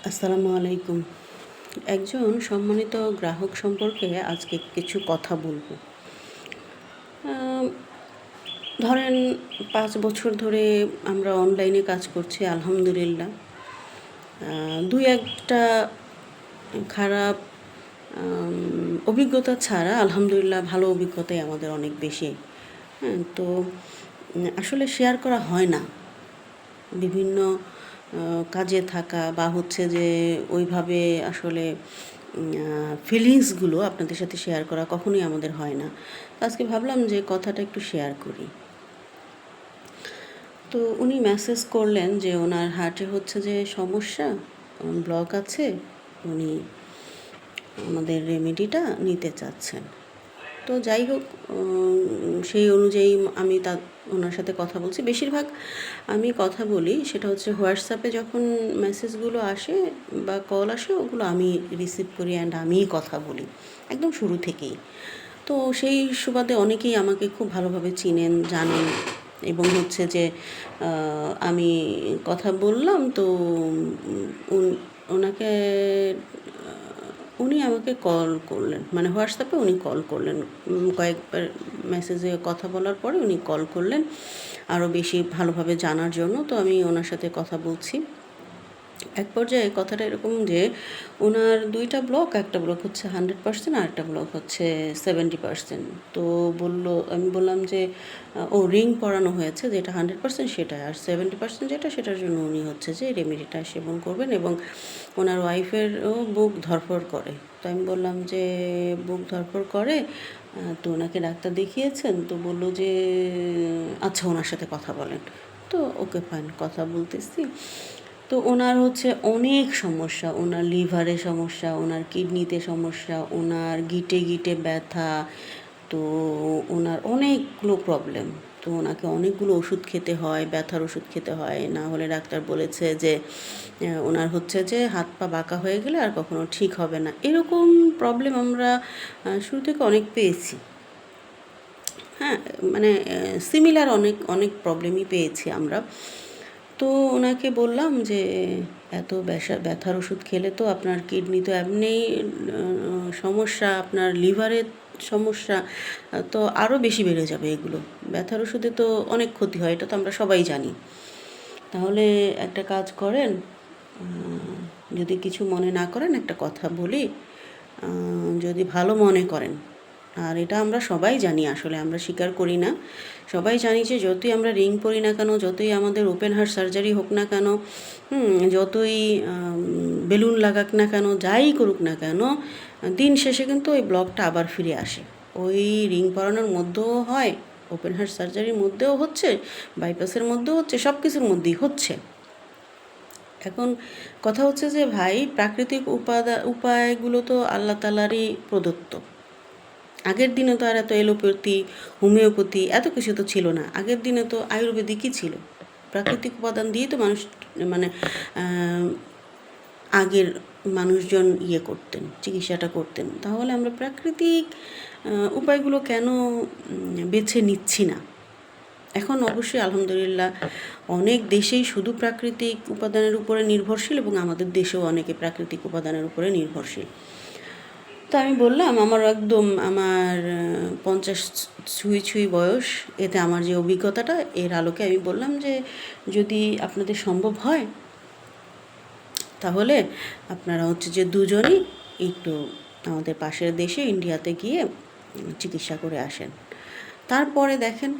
আসসালামু আলাইকুম। একজন সম্মানিত গ্রাহক সম্পর্কে আজকে কিছু কথা বলবো। আম ধরেন ৫ বছর ধরে আমরা অনলাইনে কাজ করছি আলহামদুলিল্লাহ। ২-১ টা খারাপ অভিজ্ঞতা ছাড়া আলহামদুলিল্লাহ ভালো অভিজ্ঞতাই আমাদের অনেক বেশি। হ্যাঁ? তো আসলে শেয়ার করা হয় না। বিভিন্ন কাজে থাকা বা হচ্ছে যে ওইভাবে আসলে ফিলিংসগুলো আপনাদের সাথে শেয়ার করা কখনোই আমাদের হয় না। তো আজকে ভাবলাম যে কথাটা একটু শেয়ার করি। তো উনি মেসেজ করলেন যে ওনার হার্টে হচ্ছে যে সমস্যা, ব্লক আছে। উনি আমাদের রেমেডিটা নিতে চাচ্ছেন। তো যাই হোক, সেই অনুযায়ী আমি ওনার সাথে কথা বলছি। বেশিরভাগ আমি কথা বলি সেটা হচ্ছে হোয়াটসঅ্যাপে যখন মেসেজগুলো আসে বা কল আসে ওগুলো আমি রিসিভ করি অ্যান্ড আমিই কথা বলি একদম শুরু থেকেই। তো সেই সুবাদে অনেকেই আমাকে খুব ভালোভাবে চিনেন, জানেন এবং হচ্ছে যে আমি কথা বললাম তো ওনাকে উনি আমাকে কল করলেন, মানে হোয়াটসঅ্যাপে উনি কল করলেন। কয়েকবার মেসেজে কথা বলার পরে উনি কল করলেন আরও বেশি ভালোভাবে জানার জন্য। তো আমি ওনার সাথে কথা বলছি। এক পর্যায়ে কথাটা এরকম যে ওনার ২ টা ব্লক, একটা ব্লক হচ্ছে 100% আর একটা ব্লক হচ্ছে 70%। তো আমি বললাম যে রিং পরানো হয়েছে, যেটা 100% সেটা, আর 70% যেটা সেটার জন্য উনি হচ্ছে যে রেমেডিটা সেবন করবেন এবং ওনার ওয়াইফেরও বুক ধড়ফড় করে। তো আমি বললাম যে বুক ধড়ফড় করে, তো ওনাকে ডাক্তার দেখিয়েছেন? তো বলল যে আচ্ছা ওনার সাথে কথা বলেন। তো ওকে ফাইন, কথা বলতেছি। তো ওনার হচ্ছে অনেক সমস্যা, ওনার লিভারে সমস্যা, ওনার কিডনিতে সমস্যা, ওনার গিঁটে গিঁটে ব্যথা। তো ওনার অনেকগুলো প্রবলেম। তো ওনাকে অনেকগুলো ওষুধ খেতে হয়, ব্যথার ওষুধ খেতে হয়, না হলে ডাক্তার বলেছে যে ওনার হচ্ছে যে হাত পা বাঁকা হয়ে গেলে আর কখনো ঠিক হবে না। এরকম প্রবলেম আমরা শুরু থেকে অনেক পেয়েছি। হ্যাঁ, মানে সিমিলার অনেক অনেক প্রবলেমই পেয়েছি আমরা। তো ওনাকে বললাম যে এত ব্যথার ওষুধ খেলে তো আপনার কিডনি তো এমনিই সমস্যা, আপনার লিভারের সমস্যা তো আরও বেশি বেড়ে যাবে এগুলো। ব্যথার ওষুধে তো অনেক ক্ষতি হয়, এটা তো আমরা সবাই জানি। তাহলে একটা কাজ করেন, যদি কিছু মনে না করেন একটা কথা বলি, যদি ভালো মনে করেন। আর এটা আমরা সবাই জানি, আসলে আমরা স্বীকার করি না। সবাই জানি যে যতই আমরা রিং পরি না কেন, যতই আমাদের ওপেন হার্ট সার্জারি হোক না কেন, যতই বেলুন লাগাক না কেন, যাই করুক না কেন, দিন শেষে কিন্তু ওই ব্লকটা আবার ফিরে আসে। ওই রিং পরানোর মধ্যেও হয়, ওপেন হার্ট সার্জারির মধ্যেও হচ্ছে, বাইপাসের মধ্যেও হচ্ছে, সব কিছুর মধ্যেই হচ্ছে। এখন কথা হচ্ছে যে ভাই, প্রাকৃতিক উপায়গুলো তো আল্লাহ তাআলারই প্রদত্ত। আগের দিনে তো আর এত এলোপ্যাথি, হোমিওপ্যাথি এত কিছু তো ছিল না। আগের দিনে তো আয়ুর্বেদিকই ছিল। প্রাকৃতিক উপাদান দিয়েই তো মানুষ, মানে আগের মানুষজন করতেন, চিকিৎসাটা করতেন। তাহলে আমরা প্রাকৃতিক উপায়গুলো কেন বেছে নিচ্ছি না? এখন অবশ্যই আলহামদুলিল্লাহ অনেক দেশেই শুধু প্রাকৃতিক উপাদানের উপরে নির্ভরশীল এবং আমাদের দেশেও অনেকে প্রাকৃতিক উপাদানের উপরে নির্ভরশীল। তো আমি বললাম আমার 50 ছুঁই ছুঁই বয়স, এতে আমার যে অভিজ্ঞতাটা এর আলোকে আমি বললাম যে যদি আপনাদের সম্ভব হয় তাহলে আপনারা হচ্ছে যে দুজনই একটু আমাদের পাশের দেশে ইন্ডিয়াতে গিয়ে চিকিৎসা করে আসেন, তারপরে দেখেন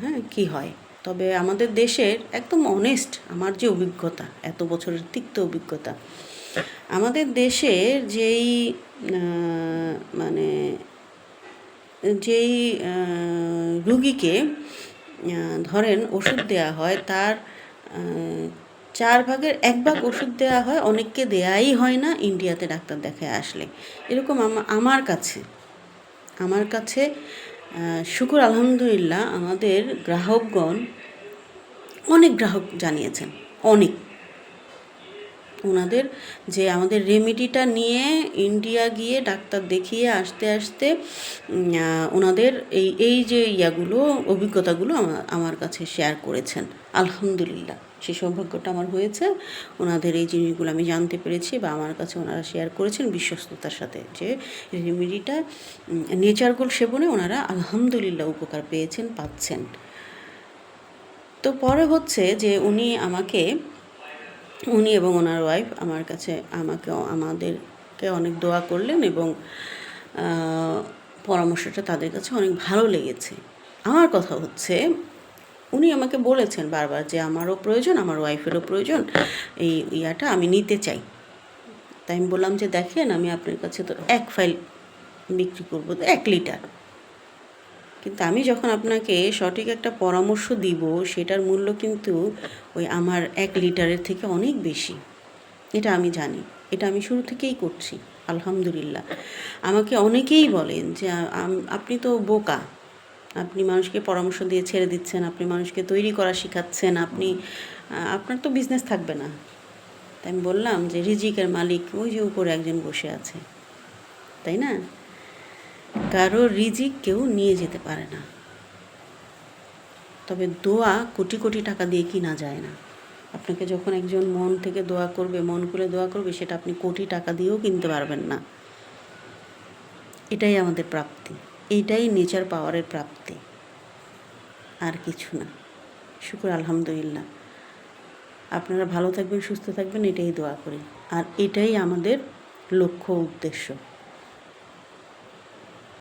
হ্যাঁ কী হয়। তবে আমাদের দেশের একদম অনেস্ট আমার যে অভিজ্ঞতা, এত বছরের তিক্ত অভিজ্ঞতা, আমাদের দেশের মানে যেই রুগীকে ধরেন ওষুধ দেওয়া হয় তার 4 ভাগের 1 ভাগ ওষুধ দেওয়া হয়, অনেককে দেয়াই হয় না ইন্ডিয়াতে ডাক্তার দেখায় আসলে। এরকম আমার কাছে শুকর আলহামদুলিল্লাহ আমাদের গ্রাহকগণ অনেক গ্রাহক জানিয়েছেন, অনেক। ওনাদের যে আমাদের রেমেডিটা নিয়ে ইন্ডিয়া গিয়ে ডাক্তার দেখিয়ে আসতে আসতে ওনাদের এই যে অভিজ্ঞতাগুলো আমার কাছে শেয়ার করেছেন। আলহামদুলিল্লাহ, সেই সৌভাগ্যটা আমার হয়েছে। ওনাদের এই জিনিসগুলো আমি জানতে পেরেছি বা আমার কাছে ওনারা শেয়ার করেছেন বিশ্বস্ততার সাথে, যে রেমেডিটা নেচারগুল সেবনে ওনারা আলহামদুলিল্লাহ উপকার পেয়েছেন, পাচ্ছেন। তো পরে হচ্ছে যে উনি এবং ওনার ওয়াইফ আমাদেরকে অনেক দোয়া করলেন এবং পরামর্শটা তাদের কাছে অনেক ভালো লেগেছে। আমার কথা হচ্ছে, উনি আমাকে বলেছেন বারবার যে আমারও প্রয়োজন, আমার ওয়াইফেরও প্রয়োজন, এই ইয়াটা আমি নিতে চাই। তাই আমি বললাম যে দেখেন, আমি আপনার কাছে তো 1 ফাইল বিক্রি করবো, 1 লিটার, কিন্তু আমি যখন আপনাকে সঠিক একটা পরামর্শ দিব, সেটার মূল্য কিন্তু ওই আমার 1 লিটারের থেকে অনেক বেশি। এটা আমি জানি, এটা আমি শুরু থেকেই করছি আলহামদুলিল্লাহ। আমাকে অনেকেই বলেন যে আপনি তো বোকা, আপনি মানুষকে পরামর্শ দিয়ে ছেড়ে দিচ্ছেন, আপনি মানুষকে তৈরি করা শিখাচ্ছেন, আপনার তো বিজনেস থাকবে না। তাই আমি বললাম যে রিজিকের মালিক ওই যে উপরে একজন বসে আছে, তাই না? কারো রিজিক কেউ নিয়ে যেতে পারে না, তবে দোয়া কোটি কোটি টাকা দিয়ে কিনা যায় না। আপনাকে যখন একজন মন থেকে দোয়া করবে, মন খুলে দোয়া করবে, সেটা আপনি কোটি টাকা দিয়েও কিনতে পারবেন না। এটাই আমাদের প্রাপ্তি, এইটাই নেচার পাওয়ারের প্রাপ্তি, আর কিছু না। শুকর আলহামদুলিল্লাহ। আপনারা ভালো থাকবেন, সুস্থ থাকবেন, এটাই দোয়া করি, আর এটাই আমাদের লক্ষ্য উদ্দেশ্য।